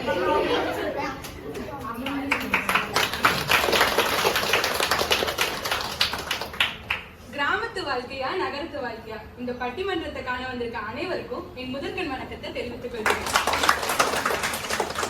கிராமத்து வாழ்க்கையா நகரத்து வாழ்க்கையா இந்த பட்டிமன்றத்தை காண வந்திருக்க அனைவருக்கும் என் முதற்கண் வணக்கத்தை தெரிவித்துக் கொள்கிறேன்.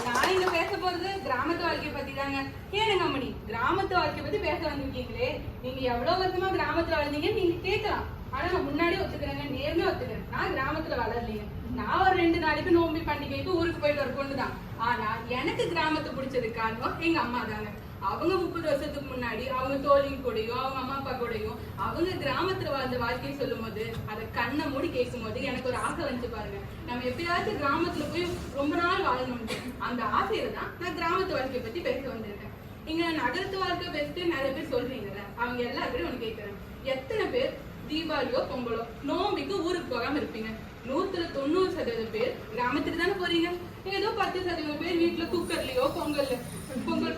நான் இங்க பேச போறது கிராமத்து வாழ்க்கையை பத்தி தாங்க. ஏனுங்க அம்மணி, கிராமத்து வாழ்க்கையை பத்தி பேச வந்திருக்கீங்களே, நீங்க எவ்வளவு வருஷமா கிராமத்துல வளர்ந்தீங்கன்னு நீங்க கேட்கலாம். ஆனா நான் முன்னாடியே ஒத்துக்கிறேங்க, நேர்மையா ஒத்துக்கிறேன். நான் கிராமத்துல வளரலீங்க. நான் ஒரு 2 நாளைக்கு நோம்பி பண்டிகைக்கு ஊருக்கு போயிட்டு வர பொண்ணுதான். ஆனா எனக்கு கிராமத்தை பிடிச்சது காரணம் எங்க அம்மா தாங்க. அவங்க 30 வருஷத்துக்கு முன்னாடி அவங்க தோழின் கூடயும் அவங்க அம்மா அப்பா கூடயும் அவங்க கிராமத்துல வாழ்ந்த வாழ்க்கையை சொல்லும் போது அதை கண்ணை மூடி கேட்கும் போது எனக்கு ஒரு ஆசை வந்து பாருங்க, நம்ம எப்பயாச்சும் கிராமத்துல போய் ரொம்ப நாள் வாழணும். அந்த ஆசையில தான் நான் கிராமத்து வாழ்க்கையை பத்தி பேச வந்திருக்கேன். இங்க நகரத்து வாழ்க்கை பெஸ்ட் நிறைய பேர் சொல்றீங்கல்ல, அவங்க எல்லாருக்கும் ஒண்ணு கேட்கறேன், எத்தனை பேர் தீபாவளியோ பொங்கலோ நோம்பிக்கு ஊருக்கு போகாம இருப்பீங்க? 190% பேர் கிராமத்துக்கு தானே போறீங்க. ஏதோ 10% பேர் வீட்டுல குக்கர்லயோ பொங்கல்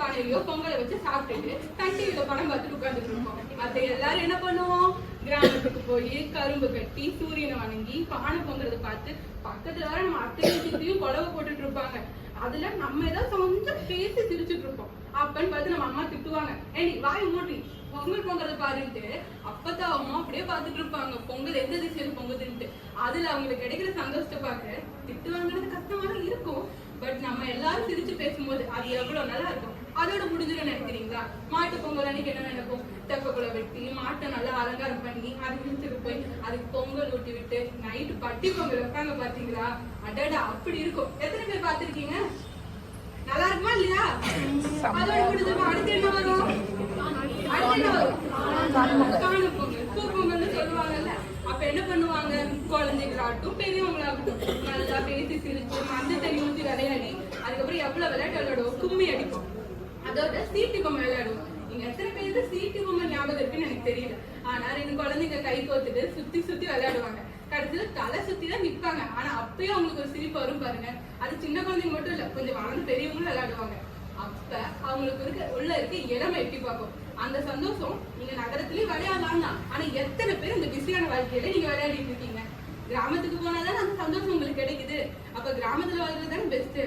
பானையிலயோ பொங்கலை வச்சு சாப்பிட்டுட்டு டிவில படம் பார்த்துட்டு உட்கார்ந்துட்டு இருக்கோம். மத்த எல்லாரும் என்ன பண்ணுவோம்? கிராமத்துக்கு போய் கரும்பு கட்டி சூரியனை வணங்கி பானை பொங்குறத பார்த்து பக்கத்துல வர நம்ம அத்தையும் சுத்தியும் குழவை போட்டுட்டு இருப்பாங்க. அதுல நம்ம ஏதாவது கொஞ்சம் பேசி சிரிச்சுட்டு இருப்போம். அப்பன்னு பார்த்து நம்ம அம்மா திட்டுவாங்க, ஏய் வாய் மூடி பொங்கல் பொங்கறத பாருன்ட்டு. அப்பதான் அம்மா அப்படியே பாத்துட்டு இருப்பாங்க பொங்கல் எந்த திசையில பொங்குதுன்ட்டு. அதுல அவங்களுக்கு கிடைக்கிற சந்தோஷத்தை பார்க்க திட்டு வாங்குறது கஷ்டமா இருக்கும். பட் நம்ம எல்லாரும் சிரிச்சு பேசும்போது அது எவ்வளவு நல்லா இருக்கும். அதோட முடிஞ்சிடும் நினைக்கிறீங்களா? மாட்டு பொங்கல் அன்னைக்கு என்ன நினைப்போம்? தெப்பக்குளை வெட்டி மாட்டை நல்லா அலங்காரம் பண்ணி அது முடிச்சுட்டு போய் அதுக்கு பொங்கல் ஊட்டி விட்டு நைட்டு பட்டி பொங்கல் வைப்பாங்க பாத்தீங்களா? அடடா அப்படி இருக்கும். எத்தனை பேர் பாத்திருக்கீங்க? நல்லா இருக்குமா இல்லையா? அதோட முடிஞ்சப்ப அடுத்து என்ன வரும்? காணும் பொங்கல், பூ பொங்கல்னு சொல்லுவாங்கல்ல. அப்ப என்ன பண்ணுவாங்க? குழந்தைகளாகட்டும் பெரியவங்களாகட்டும் நல்லா பேசி சிரிச்சு மஞ்சள் தண்ணி ஊற்றி விளையாடி அதுக்கப்புறம் எவ்வளவு விளையாட்டு விளையாடுவோம்? கும்மி அடிப்போம். அதோட சீட்டு பொம்மை விளையாடுவோம். நீங்க எத்தனை பேருக்கு சீட்டு பொம்மை ஞாபகம் இருக்குன்னு எனக்கு தெரியல. ஆனா 2 குழந்தைங்க கை கோத்துட்டு சுத்தி சுத்தி விளையாடுவாங்க. கடைசியில தலை சுத்தி தான் நிற்பாங்க. ஆனா அப்பயும் அவங்களுக்கு ஒரு சிரிப்பு வரும் பாருங்க. அது சின்ன குழந்தைங்க மட்டும் இல்ல, கொஞ்சம் வளர்ந்து பெரியவங்களும் விளையாடுவாங்க. அப்ப அவங்களுக்கு உள்ள இருக்க இளமை எட்டி பார்க்கும். அந்த சந்தோஷம் நீங்க நகரத்திலயும் விளையாடலாம் தான். ஆனா எத்தனை பேர் இந்த பிஸியான வாழ்க்கையில நீங்க விளையாடிட்டு இருக்கீங்க? கிராமத்துக்கு போனாதான் அந்த சந்தோஷம் உங்களுக்கு கிடைக்குது. அப்ப கிராமத்துல வாழ்றது தானே பெஸ்ட்.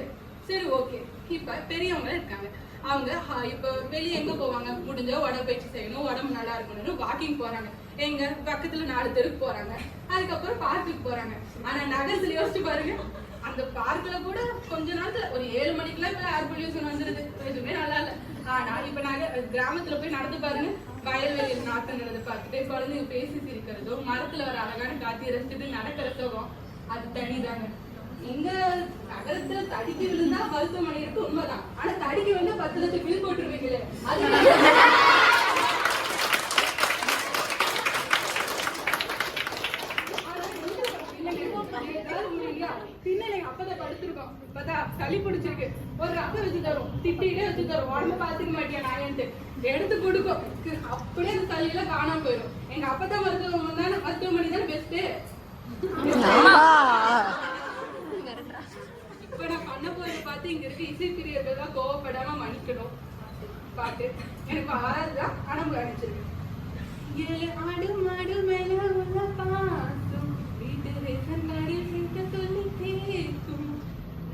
சரி ஓகே, இப்ப பெரியவங்க இருக்காங்க. அவங்க இப்ப வெளியே எங்க போவாங்க? முடிஞ்ச உடற்பயிற்சி செய்யணும், உடம்பு நல்லா இருக்கணும்னு வாக்கிங் போறாங்க. எங்க பக்கத்துல 4 தெருக்கு போறாங்க. அதுக்கப்புறம் பார்க்குக்கு போறாங்க. ஆனா நகரத்துல யோசிச்சு பாருங்க, அந்த பார்க்ல கூட கொஞ்ச நாள் ஒரு 7 மணிக்கெல்லாம் இப்ப ஏர் பொல்யூஷன் வந்துருது. எதுவுமே நல்லா இல்ல. ஆனா இப்ப நாங்க கிராமத்துல போய் நடந்து பாருங்க, வயல்வெளியில் நாத்தங்கிறத பார்த்துட்டு குழந்தைங்க பேசி சிரிக்கிறதோ மரத்துல வர அழகான காத்தி ரசிச்சுட்டு நடக்கிற சுகம் அது தனிதாங்க. எங்க நகரத்துல தடிக்கு விழுந்தா மருத்துவமனை இருக்கு, உண்மைதான். ஆனா தடிக்கு வந்து 10 லட்சம் பில் போட்டுருவீங்களே, அது பின்னாடி அப்பதான் படுத்திருக்கோம். பார்த்தா சளி பிடிச்சிருக்கு, ஒரு ரசம் வச்சு தரும், திட்டிலே வச்சு தரும், உடம்பு பாத்துக்க மாட்டியா நாயன்ட்டு எடுத்து கொடுக்கும். அப்படியே அந்த சளியெல்லாம் காணாம போயிடும். எங்க அப்பதான் மருத்துவமனை தானே பெஸ்ட். இப்ப நான் பண்ண போறத பார்த்து இங்க இருக்க இசைப்பிரியர்கள் தான் கோவப்படாம மன்னிக்கணும். பாட்டு எனக்கு ஆறாதுதான், ஆனா அடிச்சிருக்கு. ஆடு மாடு மேல உள்ள பாசம் வீட்டு ரேஷன் கார்டில் சேர்க்க சொல்லி கேட்கும்.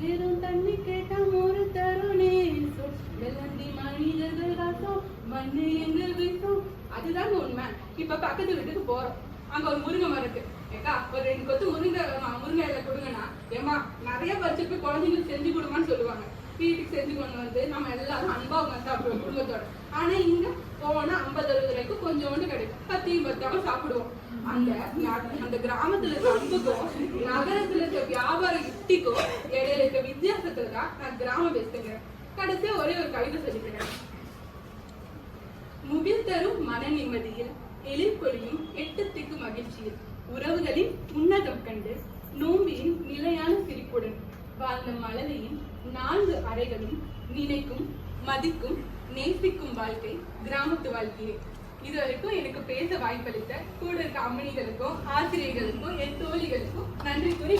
வெறும் தண்ணி கேட்டா ஒரு தருணேசம் வெள்ளந்தி மனிதர்கள் ரசம் மண்ணு எங்கள் வீசும். அதுதாங்க உண்மை. இப்ப பக்கத்து வீட்டுக்கு போறோம், அங்க ஒரு முருங்கை மரம் இருக்கு. ஏக்கா ஒரு 2 கொத்து முருங்கை இலை கொடுங்கன்னா, ஏமா நிறைய பறிச்சுட்டு போய் குழந்தைங்களுக்கு செஞ்சு கொடுமான்னு சொல்லுவாங்க. வீட்டுக்கு செஞ்சு கொண்டு வந்து நம்ம எல்லாரும் அன்பா அவங்க சாப்பிடுவோம் குடும்பத்தோட. ஆனா இங்க போனா 50-60 ரூபாய்க்கு கொஞ்சோண்டு கிடைக்கும், 10 சாப்பிடுவோம். அந்த கிராமத்துல இருக்க அன்புக்கும் நகரத்துல இருக்க வியாபார யுக்திக்கும் இடையில இருக்க வித்தியாசத்துல தான் நான் கிராமம் பேசுகிறேன். கடைசியா ஒரே ஒரு கவிதை சொல்லிக்கிறேன். முகில் தரும் மன நிம்மதியில் எழில் பொழியும் 8 திக்கு மகிழ்ச்சியில் உறவுகளின் உன்னதம் கண்டு நோம்பியின் நிலையான சிரிப்புடன் வாழ்ந்த மழலையின் 4 அறைகளும் நினைக்கும் மதிக்கும் நேசிக்கும் வாழ்க்கை கிராமத்து வாழ்க்கையே. இது வரைக்கும் எனக்கு பேச வாய்ப்பளித்த கூட இருக்க அம்மணிகளுக்கும் ஆசிரியர்களுக்கும் என் தோழிகளுக்கும் நன்றி கூறி